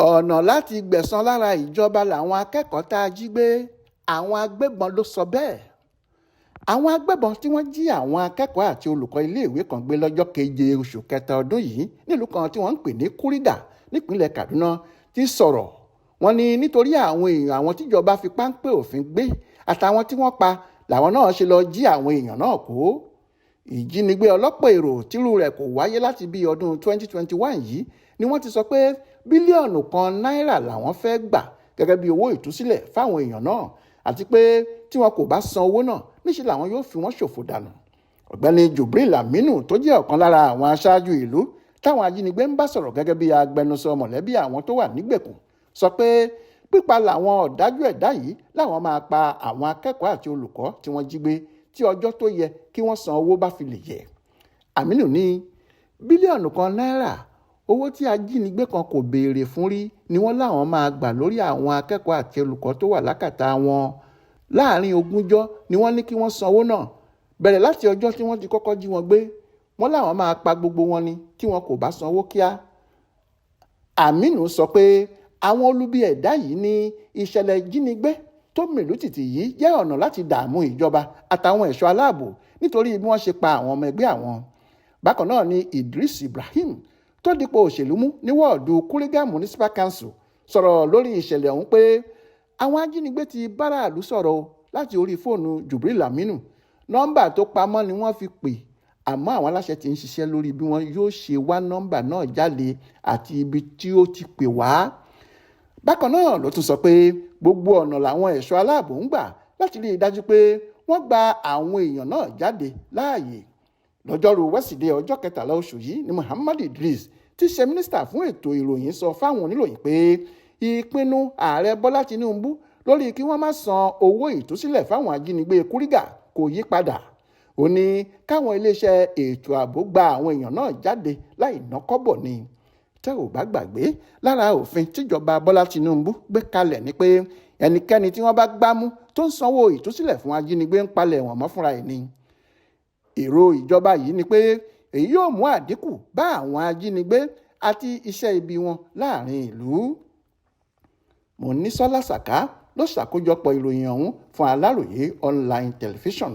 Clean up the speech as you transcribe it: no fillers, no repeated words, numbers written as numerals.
ọ̀nà láti gbẹ̀san lára ìjọba làwọn akẹ́kọ̀ọ́ tá a jí gbé. Àwọn agbébọn ló sọ bẹ́ẹ̀. Àwọn agbébọn tí wọ́n jí àwọn akẹ́kọ̀ọ́ àti olùkọ́ iléèwé kan gbé lọ́jọ́ 7 oṣù kẹta ọdún yìí nílùú kan tí wọ́n ń pè ní Kúrídà nípínlẹ̀ Kaduna ti sọ̀rọ̀. Wọ́n ní nítorí àwọn èèyàn àwọn tíjọba fi páńpẹ́ òfin gbé àtàwọn tí wọ́n pa làwọn náà ṣe lọ jí àwọn èèyàn náà kó. Ìjínigbé ọlọ́pọ̀ èrò tírú rẹ̀ kò wáyé láti bí ọdún 2021 yìí ni wọ́n ti sọ pé bílíọ̀nù kan náírà làwọn fẹ́ gbà gẹ́gẹ́ bí owó ìtúsílẹ̀ fáwọn èèyàn náà àti pé tí wọn kò bá san owó náà níṣẹ́ làwọn yóò fi wọ́n ṣòfò dànù. Ọ̀gbẹ́ni Jubril Aminu tó jẹ́ ọ̀kan lára àwọn aṣáájú ìlú táwọn ajínigbé ń bá sọ̀rọ̀ gẹ́gẹ́ bí agbẹnusọ mọ̀lẹ́bí àwọn tó wà nígbèkùn sọ pé pípa làwọn ọ̀dájú ẹ̀dá yìí làwọn máa pa àwọn akẹ́kọ̀ọ́ àti olùkọ́ tí wọ́n jí gbé tí ọjọ́ tó yẹ kí wọ́n san owó bá fi lè yẹ. Aminu ní bílíọ̀nù kan náírà owó tí ajínigbé kan kò béèrè fún rí ni wọ́n láwọn máa gbà lórí àwọn akẹ́kọ̀ọ́ àti olùkọ́ tó wà lákàtà wọn. Láàárín 20 ni wọ́n ní kí wọ́n sanwó náà bẹ̀rẹ̀ láti ọjọ́ tí wọ́n ti kọ́kọ́ jí wọn gbé. Wọ́n láwọn máa pa gbogbo wọn ni tí wọn kò bá sanwó kíá. Aminu sọ pé àwọn olubi ẹ̀dá yìí ní ìṣẹ̀lẹ̀ ìjínigbé tó mìlú tìtì yìí jẹ́ ọ̀nà láti dààmú ìjọba àtàwọn ẹ̀ṣọ́ aláàbò nítorí bí wọ́n ṣe pa àwọn ọmọ ẹgbẹ́ àwọn. Bákan náà ni Idris Ibrahim tó dípò òṣèlú mú ní wọ́ọ̀dù Kuriga Municipal Council sọ̀rọ̀ lórí ìṣẹ̀lẹ̀ ọ̀hún pé àwọn ajínigbé ti báráàlú sọ̀rọ̀ láti orí fóònù Jubril Aminu. Nọ́mbà tó pamọ́ ni wọ́n fi pè àmọ́ àwọn aláṣẹ ti ń ṣiṣẹ́ lórí bí wọ́n yóò ṣe wá nọ́mbà náà jáde àti ibi tí ó ti pè wá. Bákan náà ló tún sọ pé gbogbo ọ̀nà làwọn ẹ̀ṣọ́ aláàbò ń gbà láti rí i dájú pé wọ́n gba àwọn èèyàn náà jáde láàyè. Lọ́jọ́rú Wẹ́sídẹ̀ẹ́ ọjọ́ 13 oṣù yìí ni Muhammad Idris tí ṣe mínísítà fún ètò ìròyìn sọ fáwọn oníròyìn pé ìpinnu ààrẹ Bọ́lá Tinubu lórí kí wọ́n má san owó ìtúsílẹ̀ fáwọn ajínigbé Kuriga kò yí padà. Ó ní káwọn iléeṣẹ́ ètò ààbò gba àwọn èèyàn náà jáde láì ná kọ́bọ̀ ni. Tẹ́ ò bá gbàgbé lára òfin tíjọba Bọ́lá Tinubu gbé kalẹ̀ ni pé ẹnikẹ́ni tí wọ́n bá gbámú tó ń sanwó ìtúsílẹ̀ fún ajínigbé ń palẹ̀ wọ́n mọ́ fúnra ẹ̀ ni. Èrò ìjọba yìí ni pé èyí yóò mú àdínkù bá àwọn ajínigbé àti iṣẹ́ ibi wọn láàrin ìlú. Monísọ́lá Sàká ló ṣàkójọpọ̀ ìròyìn ọ̀hún fún Aláròyé online television.